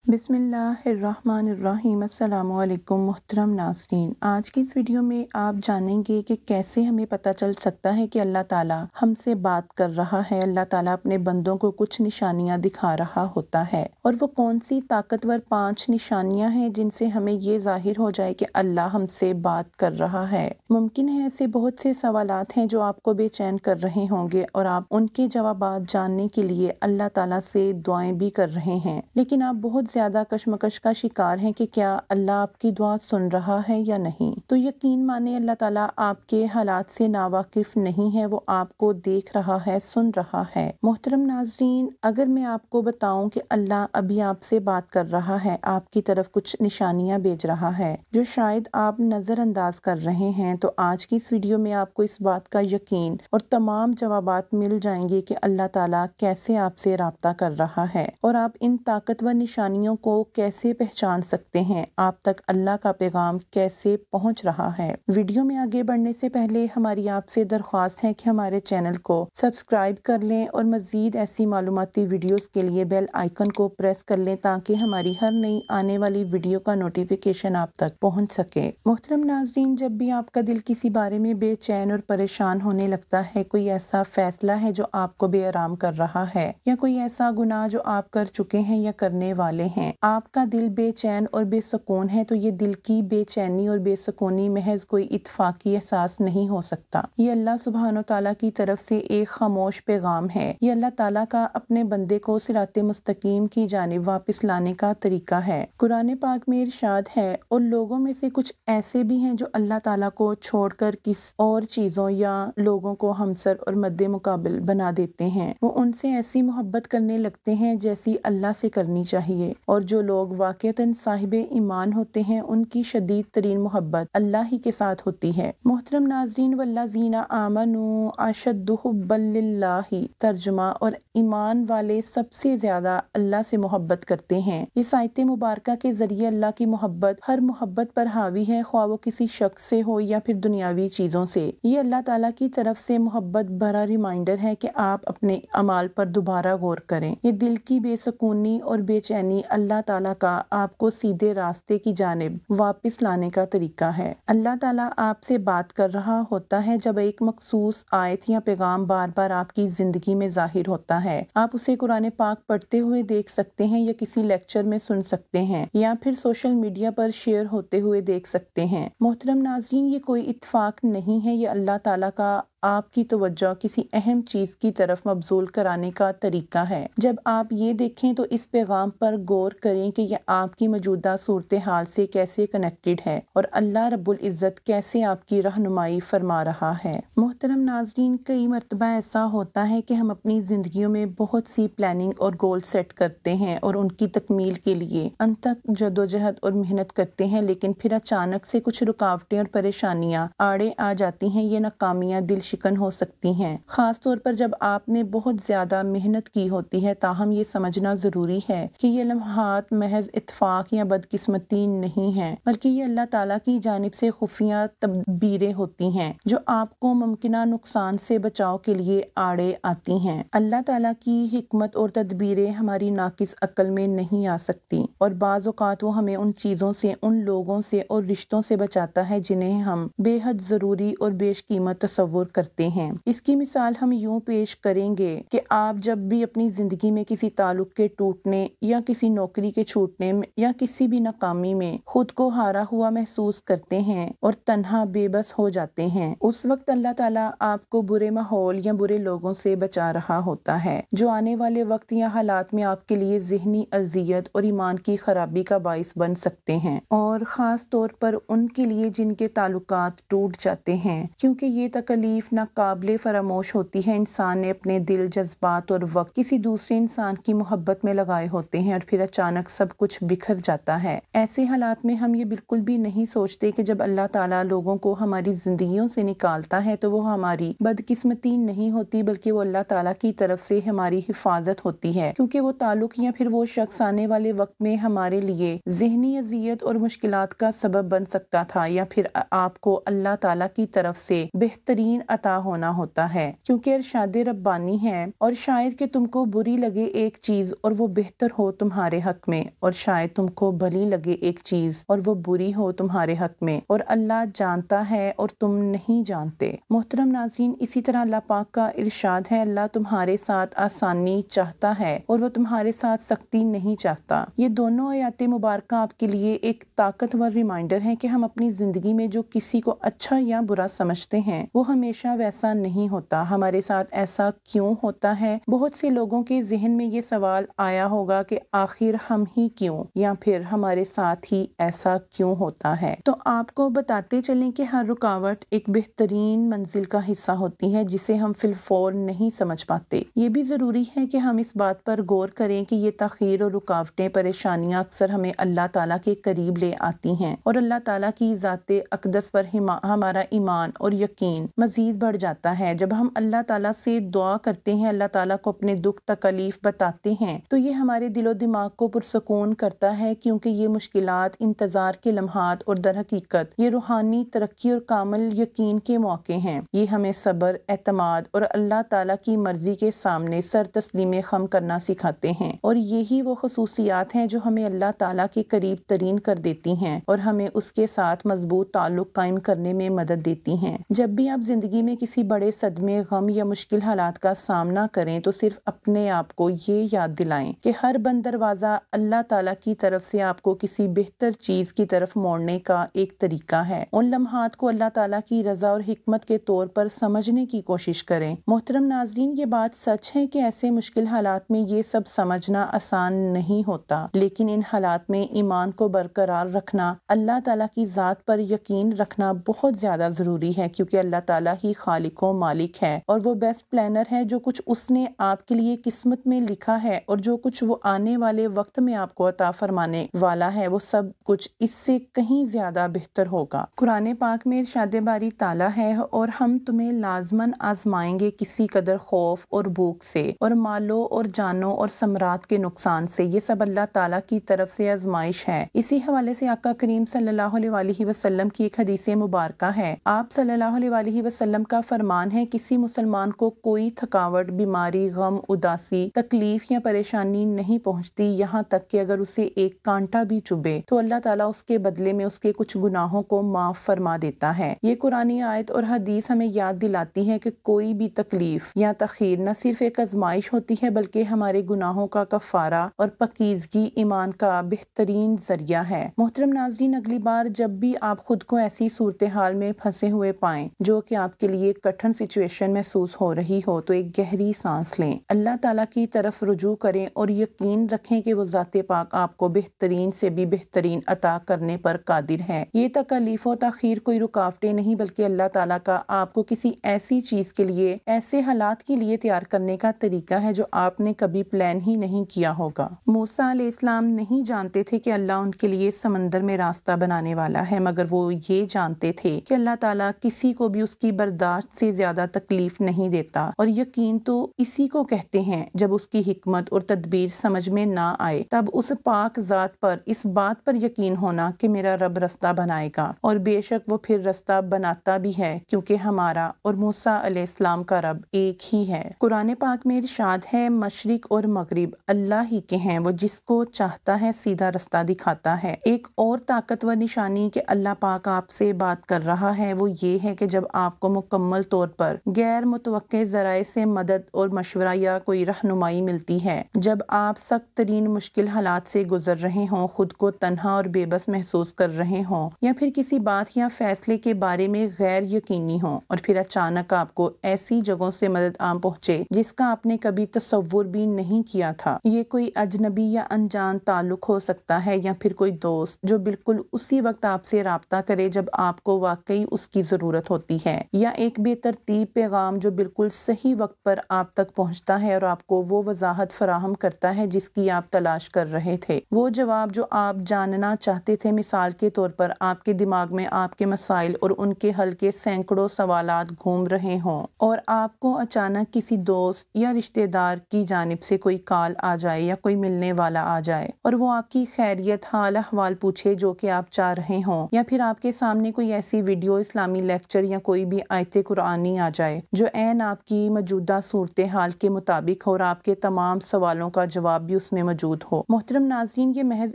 بسم اللہ الرحمن الرحیم۔ السلام علیکم محترم ناظرین، آج کی اس ویڈیو میں آپ جانیں گے کہ کیسے ہمیں پتہ چل سکتا ہے کہ اللہ تعالیٰ ہم سے بات کر رہا ہے۔ اللہ تعالیٰ اپنے بندوں کو کچھ نشانیاں دکھا رہا ہوتا ہے، اور وہ کون سی طاقتور 5 نشانیاں ہیں جن سے ہمیں یہ ظاہر ہو جائے کہ اللہ ہم سے بات کر رہا ہے۔ ممکن ہے ایسے بہت سے سوالات ہیں جو آپ کو بے چین کر رہے ہوں گے، اور آپ ان کے جوابات جاننے کے لیے اللہ تعالیٰ سے دعائیں بھی کر رہے ہیں، لیکن آپ بہت زیادہ کشمکش کا شکار ہیں کہ کیا اللہ آپ کی دعا سن رہا ہے یا نہیں۔ تو یقین مانیں اللہ تعالیٰ آپ کے حالات سے ناواقف نہیں ہے، وہ آپ کو دیکھ رہا ہے، سن رہا ہے۔ محترم ناظرین، اگر میں آپ کو بتاؤں کہ اللہ ابھی آپ سے بات کر رہا ہے، آپ کی طرف کچھ نشانیاں بھیج رہا ہے جو شاید آپ نظر انداز کر رہے ہیں، تو آج کی اس ویڈیو میں آپ کو اس بات کا یقین اور تمام جوابات مل جائیں گے کہ اللہ تعالیٰ کیسے آپ سے رابطہ کر رہا ہے، اور آپ ان طاقتور نشانیوں کو کیسے پہچان سکتے ہیں، آپ تک اللہ کا پیغام کیسے پہنچ رہا ہے۔ ویڈیو میں آگے بڑھنے سے پہلے ہماری آپ سے درخواست ہے کہ ہمارے چینل کو سبسکرائب کر لیں، اور مزید ایسی معلوماتی ویڈیوز کے لیے بیل آئیکن کو پریس کر لیں تاکہ ہماری ہر نئی آنے والی ویڈیو کا نوٹیفیکیشن آپ تک پہنچ سکے۔ محترم ناظرین، جب بھی آپ کا دل کسی بارے میں بے چین اور پریشان ہونے لگتا ہے، کوئی ایسا فیصلہ ہے جو آپ کو بے آرام کر رہا ہے، یا کوئی ایسا گناہ جو آپ کر چکے ہیں یا کرنے والے ہیں، آپ کا دل بے چین اور بے سکون ہے، تو یہ دل کی بے چینی اور بے سکونی محض کوئی اتفاقی احساس نہیں ہو سکتا۔ یہ اللہ سبحانہ و تعالیٰ کی طرف سے ایک خاموش پیغام ہے۔ یہ اللہ تعالیٰ کا اپنے بندے کو صراط مستقیم کی جانب واپس لانے کا طریقہ ہے۔ قرآن پاک میں ارشاد ہے، اور لوگوں میں سے کچھ ایسے بھی ہیں جو اللہ تعالیٰ کو چھوڑ کر کسی اور چیزوں یا لوگوں کو ہمسر اور مد مقابل بنا دیتے ہیں۔ وہ ان سے ایسی محبت کرنے لگتے ہیں جیسی اللہ سے کرنی چاہیے، اور جو لوگ واقعتاً صاحب ایمان ہوتے ہیں ان کی شدید ترین محبت اللہ ہی کے ساتھ ہوتی ہے۔ محترم ناظرین، والذین آمنوا اشد حبا للہ، ترجمہ، اور ایمان والے سب سے زیادہ اللہ سے محبت کرتے ہیں۔ اس آیت مبارکہ کے ذریعے اللہ کی محبت ہر محبت پر حاوی ہے، خواہ وہ کسی شخص سے ہو یا پھر دنیاوی چیزوں سے۔ یہ اللہ تعالیٰ کی طرف سے محبت بھرا ریمائنڈر ہے کہ آپ اپنے اعمال پر دوبارہ غور کریں۔ یہ دل کی بے سکونی اور بے چینی اللہ تعالیٰ کا آپ کو سیدھے راستے کی جانب واپس لانے کا طریقہ ہے۔ اللہ تعالیٰ آپ سے بات کر رہا ہوتا ہے جب ایک مخصوص آیت یا پیغام بار بار آپ کی زندگی میں ظاہر ہوتا ہے۔ آپ اسے قرآن پاک پڑھتے ہوئے دیکھ سکتے ہیں، یا کسی لیکچر میں سن سکتے ہیں، یا پھر سوشل میڈیا پر شیئر ہوتے ہوئے دیکھ سکتے ہیں۔ محترم ناظرین، یہ کوئی اتفاق نہیں ہے، یہ اللہ تعالیٰ کا آپ کی توجہ کسی اہم چیز کی طرف مبذول کرانے کا طریقہ ہے۔ جب آپ یہ دیکھیں تو اس پیغام پر غور کریں کہ یہ آپ کی موجودہ صورتحال سے کیسے کنیکٹڈ ہے، اور اللہ رب العزت کیسے آپ کی رہنمائی فرما رہا ہے۔ محترم ناظرین، کئی مرتبہ ایسا ہوتا ہے کہ ہم اپنی زندگیوں میں بہت سی پلاننگ اور گول سیٹ کرتے ہیں، اور ان کی تکمیل کے لیے انتھک جدوجہد اور محنت کرتے ہیں، لیکن پھر اچانک سے کچھ رکاوٹیں اور پریشانیاں آڑے آ جاتی ہیں۔ یہ ناکامیاں دل شکن ہو سکتی ہیں، خاص طور پر جب آپ نے بہت زیادہ محنت کی ہوتی ہے۔ تاہم یہ سمجھنا ضروری ہے کہ یہ لمحات محض اتفاق یا بدقسمتی نہیں ہیں، بلکہ یہ اللہ تعالیٰ کی جانب سے خفیہ تدبیریں ہوتی ہیں جو آپ کو ممکنہ نقصان سے بچاؤ کے لیے آڑے آتی ہیں۔ اللہ تعالیٰ کی حکمت اور تدبیریں ہماری ناقص عقل میں نہیں آ سکتی، اور بعض اوقات وہ ہمیں ان چیزوں سے، ان لوگوں سے اور رشتوں سے بچاتا ہے جنہیں ہم بے حد ضروری اور بیش قیمت تصور کرتے ہیں۔ اس کی مثال ہم یوں پیش کریں گے کہ آپ جب بھی اپنی زندگی میں کسی تعلق کے ٹوٹنے، یا کسی نوکری کے چھوٹنے میں، یا کسی بھی ناکامی میں خود کو ہارا ہوا محسوس کرتے ہیں اور تنہا بے بس ہو جاتے ہیں، اس وقت اللہ تعالیٰ آپ کو برے ماحول یا برے لوگوں سے بچا رہا ہوتا ہے، جو آنے والے وقت یا حالات میں آپ کے لیے ذہنی اذیت اور ایمان کی خرابی کا باعث بن سکتے ہیں، اور خاص طور پر ان کے لیے جن کے تعلقات ٹوٹ جاتے ہیں، کیونکہ یہ تکلیف ناقابل فراموش ہوتی ہے۔ انسان نے اپنے دل، جذبات اور وقت کسی دوسرے انسان کی محبت میں لگائے ہوتے ہیں، اور پھر اچانک سب کچھ بکھر جاتا ہے۔ ایسے حالات میں ہم یہ بالکل بھی نہیں سوچتے کہ جب اللہ تعالیٰ لوگوں کو ہماری زندگیوں سے نکالتا ہے تو وہ ہماری بدقسمتی نہیں ہوتی، بلکہ وہ اللہ تعالیٰ کی طرف سے ہماری حفاظت ہوتی ہے، کیونکہ وہ تعلق یا پھر وہ شخص آنے والے وقت میں ہمارے لیے ذہنی اذیت اور مشکلات کا سبب بن سکتا تھا، یا پھر آپ کو اللہ تعالیٰ کی طرف سے بہترین عطا ہونا ہوتا ہے، کیونکہ ارشاد ربانی ہے، اور شاید کہ تم کو بری لگے ایک چیز اور وہ بہتر ہو تمہارے حق میں، اور شاید تم کو بھلی لگے ایک چیز اور وہ بری ہو تمہارے حق میں، اور اللہ جانتا ہے اور تم نہیں جانتے۔ محترم ناظرین، اسی طرح اللہ پاک کا ارشاد ہے، اللہ تمہارے ساتھ آسانی چاہتا ہے اور وہ تمہارے ساتھ سختی نہیں چاہتا۔ یہ دونوں آیات مبارکہ آپ کے لیے ایک طاقتور ریمائنڈر ہے کہ ہم اپنی زندگی میں جو کسی کو اچھا یا برا سمجھتے ہیں وہ ہمیشہ ویسا نہیں ہوتا۔ ہمارے ساتھ ایسا کیوں ہوتا ہے؟ بہت سے لوگوں کے ذہن میں یہ سوال آیا ہوگا کہ آخر ہم ہی کیوں، یا پھر ہمارے ساتھ ہی ایسا کیوں ہوتا ہے۔ تو آپ کو بتاتے چلیں کہ ہر رکاوٹ ایک بہترین منزل کا حصہ ہوتی ہے جسے ہم فی الفور نہیں سمجھ پاتے۔ یہ بھی ضروری ہے کہ ہم اس بات پر غور کریں کہ یہ تاخیر اور رکاوٹیں، پریشانیاں اکثر ہمیں اللہ تعالیٰ کے قریب لے آتی ہیں، اور اللہ تعالیٰ کی ذات اقدس پر ہمارا ایمان اور یقین مزید بڑھ جاتا ہے۔ جب ہم اللہ تعالیٰ سے دعا کرتے ہیں، اللہ تعالیٰ کو اپنے دکھ تکلیف بتاتے ہیں، تو یہ ہمارے دل و دماغ کو پرسکون کرتا ہے، کیونکہ یہ مشکلات انتظار کے لمحات اور در حقیقت یہ روحانی ترقی اور کامل یقین کے موقع ہیں۔ یہ ہمیں صبر، اعتماد اور اللہ تعالیٰ کی مرضی کے سامنے سر تسلیم خم کرنا سکھاتے ہیں، اور یہی وہ خصوصیات ہیں جو ہمیں اللہ تعالیٰ کے قریب ترین کر دیتی ہیں اور ہمیں اس کے ساتھ مضبوط تعلق قائم کرنے میں مدد دیتی ہیں۔ جب بھی آپ زندگی میں کسی بڑے صدمے، غم یا مشکل حالات کا سامنا کریں تو صرف اپنے آپ کو یہ یاد دلائیں کہ ہر بند دروازہ اللہ تعالیٰ کی طرف سے آپ کو کسی بہتر چیز کی طرف موڑنے کا ایک طریقہ ہے۔ ان لمحات کو اللہ تعالیٰ کی رضا اور حکمت کے طور پر سمجھنے کی کوشش کریں۔ محترم ناظرین، یہ بات سچ ہے کہ ایسے مشکل حالات میں یہ سب سمجھنا آسان نہیں ہوتا، لیکن ان حالات میں ایمان کو برقرار رکھنا، اللہ تعالیٰ کی ذات پر یقین رکھنا بہت زیادہ ضروری ہے، کیونکہ اللہ تعالیٰ ہی خالق و مالک ہے اور وہ بیسٹ پلانر ہے۔ جو کچھ اس نے آپ کے لیے قسمت میں لکھا ہے اور جو کچھ وہ آنے والے وقت میں آپ کو عطا فرمانے والا ہے، وہ سب کچھ اس سے کہیں زیادہ بہتر ہوگا۔ قرآن پاک میں ارشاد باری تعالیٰ ہے، اور ہم تمہیں لازماً آزمائیں گے کسی قدر خوف اور بھوک سے، اور مالوں اور جانوں اور ثمرات کے نقصان سے۔ یہ سب اللہ تعالیٰ کی طرف سے آزمائش ہے۔ اسی حوالے سے آقا کریم صلی اللہ علیہ وآلہ وسلم کی ایک حدیث مبارکہ ہے۔ آپ صلی اللہ علیہ وآلہ وسلم کا فرمان ہے، کسی مسلمان کو کوئی تھکاوٹ، بیماری، غم، اداسی، تکلیف یا پریشانی نہیں پہنچتی، یہاں تک کہ اگر اسے ایک کانٹا بھی چبھے تو اللہ تعالیٰ اس کے بدلے میں اس کے کچھ گناہوں کو معاف فرما دیتا ہے۔ یہ قرآنی آیت اور حدیث ہمیں یاد دلاتی ہے کہ کوئی بھی تکلیف یا تاخیر نہ صرف ایک آزمائش ہوتی ہے، بلکہ ہمارے گناہوں کا کفارہ اور پاکیزگی ایمان کا بہترین ذریعہ ہے۔ محترم ناظرین، اگلی بار جب بھی آپ خود کو ایسی صورتحال میں پھنسے ہوئے پائیں جو کہ آپ کے لیے کٹھن سچویشن محسوس ہو رہی ہو، تو ایک گہری سانس لیں، اللہ تعالیٰ کی طرف رجوع کریں اور یقین رکھیں کہ وہ ذات پاک آپ کو بہترین سے بھی بہترین عطا کرنے پر قادر ہے۔ یہ تکلیف و تاخیر کوئی رکاوٹیں نہیں، بلکہ اللہ تعالیٰ کا آپ کو کسی ایسی چیز کے لیے، ایسے حالات کے لیے تیار کرنے کا طریقہ ہے جو آپ نے کبھی پلان ہی نہیں کیا ہوگا۔ موسیٰ علیہ السلام نہیں جانتے تھے کہ اللہ ان کے لیے سمندر میں راستہ بنانے والا ہے، مگر وہ یہ جانتے تھے کہ اللہ تعالیٰ کسی کو بھی اس کی برداشت سے زیادہ تکلیف نہیں دیتا، اور یقین تو اسی کو کہتے ہیں جب اس کی حکمت اور تدبیر سمجھ میں نہ آئے تب اس پاک ذات پر اس بات پر یقین ہونا کہ میرا رب رستہ بنائے گا، اور بے شک وہ پھر رستہ بناتا بھی ہے، کیونکہ ہمارا اور موسیٰ علیہ السلام کا رب ایک ہی ہے۔ قرآن پاک میں ارشاد ہے، مشرق اور مغرب اللہ ہی کے ہیں، وہ جس کو چاہتا ہے سیدھا رستہ دکھاتا ہے۔ ایک اور طاقتور نشانی کہ اللہ پاک آپ سے بات کر رہا ہے وہ یہ ہے کہ جب آپ کو مکمل طور پر غیر متوقع ذرائع سے مدد اور مشورہ یا کوئی رہنمائی ملتی ہے، جب آپ سخت ترین مشکل حالات سے گزر رہے ہوں، خود کو تنہا اور بے بس محسوس کر رہے ہوں، یا پھر کسی بات یا فیصلے کے بارے میں غیر یقینی ہوں، اور پھر اچانک آپ کو ایسی جگہوں سے مدد عام پہنچے جس کا آپ نے کبھی تصور بھی نہیں کیا تھا۔ یہ کوئی اجنبی یا انجان تعلق ہو سکتا ہے، یا پھر کوئی دوست جو بالکل اسی وقت آپ سے رابطہ کرے جب آپ کو واقعی اس کی ضرورت ہوتی ہے، یا ایک بے ترتیب پیغام جو بالکل صحیح وقت پر آپ تک پہنچتا ہے اور آپ کو وہ وضاحت فراہم کرتا ہے جس کی آپ تلاش کر رہے تھے، وہ جواب جو آپ جاننا چاہتے تھے۔ مثال کے طور پر آپ کے دماغ میں آپ کے مسائل اور ان کے حل کے سینکڑوں سوالات گھوم رہے ہوں، اور آپ کو اچانک کسی دوست یا رشتہ دار کی جانب سے کوئی کال آ جائے یا کوئی ملنے والا آ جائے اور وہ آپ کی خیریت، حال احوال پوچھے جو کہ آپ چاہ رہے ہوں، یا پھر آپ کے سامنے کوئی ایسی ویڈیو، اسلامی لیکچر یا کوئی بھی آیت قرآنی آ جائے جو عین آپ کی موجودہ صورتحال کے مطابق ہو اور آپ کے تمام سوالوں کا جواب بھی اس میں موجود ہو۔ محترم ناظرین، یہ محض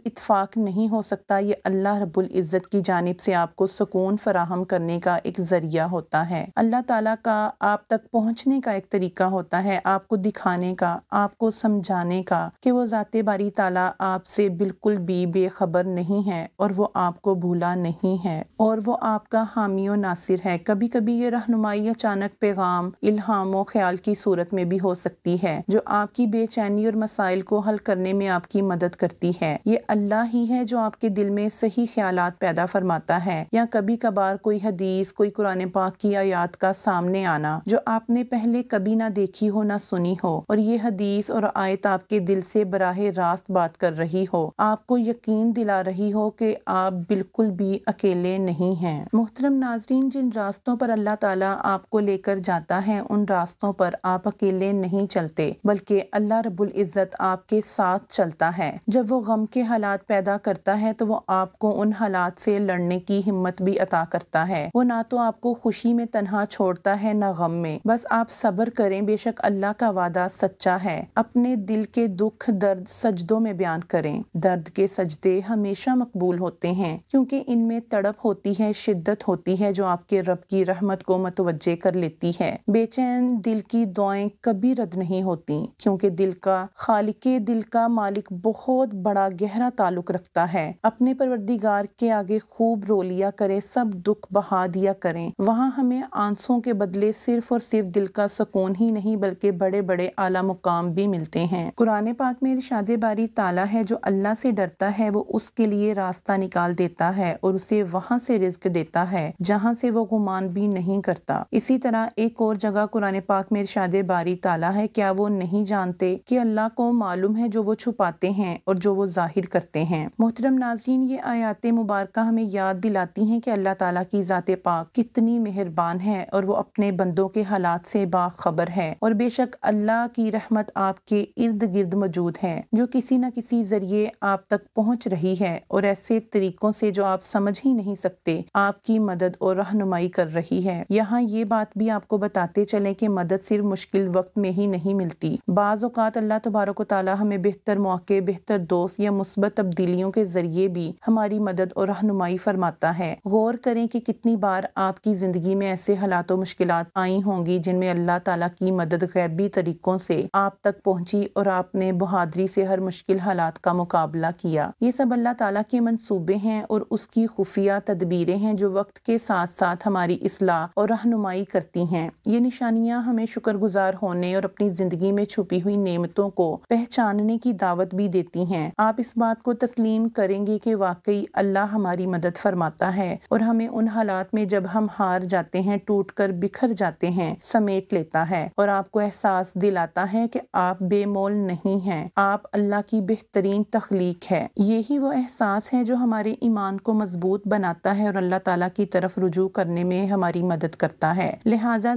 اتفاق نہیں ہو سکتا، یہ اللہ رب العزت کی جانب سے آپ کو سکون فراہم کرنے کا ایک ذریعہ ہوتا ہے۔ اللہ تعالیٰ کا آپ تک پہنچنے کا ایک طریقہ ہوتا ہے، آپ کو دکھانے کا، آپ کو سمجھانے کا کہ وہ ذات باری تعالیٰ آپ سے بالکل بھی بے خبر نہیں ہے اور وہ آپ کو بھولا نہیں ہے اور وہ آپ کا حامی و ناصر ہے۔ کبھی کبھی یہ رہنمائی اچانک پیغام، الہام و خیال کی صورت میں بھی ہو سکتی ہے جو آپ کی بے چینی اور مسائل کو حل کرنے میں آپ کی مدد کرتی ہے۔ یہ اللہ ہی ہے جو آپ کے دل میں صحیح خیالات پیدا فرماتا ہے، یا کبھی کبھار کوئی حدیث، کوئی قرآن پاک کی آیات کا سامنے آنا جو آپ نے پہلے کبھی نہ دیکھی ہو نہ سنی ہو، اور یہ حدیث اور آیت آپ کے دل سے براہ راست بات کر رہی ہو، آپ کو یقین دلا رہی ہو کہ آپ بالکل بھی اکیلے نہیں ہیں۔ محترم ناظرین، جن راستوں پر اللہ تعالیٰ آپ کو لے کر جاتا ہے ان راستوں پر آپ اکیلے نہیں چلتے، بلکہ اللہ رب العزت آپ کے ساتھ چلتا ہے۔ جب وہ غم کے حالات پیدا کرتا ہے تو وہ آپ کو ان حالات سے لڑنے کی ہمت بھی عطا کرتا ہے۔ وہ نہ تو آپ کو خوشی میں تنہا چھوڑتا ہے نہ غم میں، بس آپ صبر کریں، بے شک اللہ کا وعدہ سچا ہے۔ اپنے دل کے دکھ درد سجدوں میں بیان کریں۔ درد کے سجدے ہمیشہ مقبول ہوتے ہیں کیونکہ ان میں تڑپ ہوتی ہے، شدت ہوتی ہے جو آپ کے رب کی رحمت کو متوجہ کر لیتی ہے۔ بے چین دل کی دعائیں کبھی رد نہیں ہوتی کیونکہ دل کا خالق، دل کا مالک بہت بڑا گہرا تعلق رکھتا ہے۔ اپنے پروردگار کے آگے خوب رو لیا کرے، سب دکھ بہا دیا کریں، وہاں ہمیں آنسوں کے بدلے صرف اور صرف دل کا سکون ہی نہیں بلکہ بڑے بڑے اعلیٰ مقام بھی ملتے ہیں۔ قرآن پاک میں ارشاد باری تعالیٰ ہے جو اللہ سے ڈرتا ہے وہ اس کے لیے راستہ نکال دیتا ہے اور اسے وہاں سے رزق دیتا ہے جہاں سے وہ گمان بھی نہیں کرتا۔ اسی طرح ایک اور جگہ قرآن پاک میں ارشاد باری تعالیٰ ہے، کیا وہ نہیں جانتے کہ اللہ کو معلوم ہے جو وہ چھپاتے ہیں اور جو وہ ظاہر کرتے ہیں۔ محترم ناظرین، یہ آیات مبارکہ ہمیں یاد دلاتی ہیں کہ اللہ تعالیٰ کی ذات پاک کتنی مہربان ہے اور وہ اپنے بندوں کے حالات سے باخبر ہے، اور بے شک اللہ کی رحمت آپ کے ارد گرد موجود ہے جو کسی نہ کسی ذریعے آپ تک پہنچ رہی ہے اور ایسے طریقوں سے جو آپ سمجھ ہی نہیں سکتے آپ کی مدد اور رہنمائی کر رہی ہے۔ یہاں یہ بات بھی آپ کو بتاتے چلیں کہ مدد صرف مشکل وقت میں ہی نہیں ملتی، بعض اوقات اللہ تبارک و تعالیٰ ہمیں بہتر موقع، بہتر دوست یا مثبت تبدیلیوں کے ذریعے بھی ہماری مدد اور رہنمائی فرماتا ہے۔ غور کریں کہ کتنی بار آپ کی زندگی میں ایسے حالات و مشکلات آئی ہوں گی جن میں اللہ تعالیٰ کی مدد غیبی طریقوں سے آپ تک پہنچی اور آپ نے بہادری سے ہر مشکل حالات کا مقابلہ کیا۔ یہ سب اللہ تعالیٰ کے منصوبے ہیں اور اس کی خفیہ تدبیریں ہیں جو وقت کے ساتھ ساتھ ہماری اصلاح اور رہنمائی کرتی ہیں۔ یہ نشانیاں ہمیں شکر گزار ہونے اور اپنی زندگی میں چھپی ہوئی نعمتوں کو پہچاننے کی دعوت بھی دیتی ہیں۔ آپ اس بات کو تسلیم کریں گے کہ واقعی اللہ ہماری مدد فرماتا ہے اور ہمیں ان حالات میں جب ہم ہار جاتے ہیں، ٹوٹ کر بکھر جاتے ہیں، سمیٹ لیتا ہے اور آپ کو احساس دلاتا ہے کہ آپ بے مول نہیں ہیں، آپ اللہ کی بہترین تخلیق ہے۔ یہی وہ احساس ہے جو ہمارے ایمان کو مضبوط بناتا ہے اور اللہ تعالیٰ کی طرف رجوع کرنے میں ہماری مدد کرتا ہے۔ لہٰذا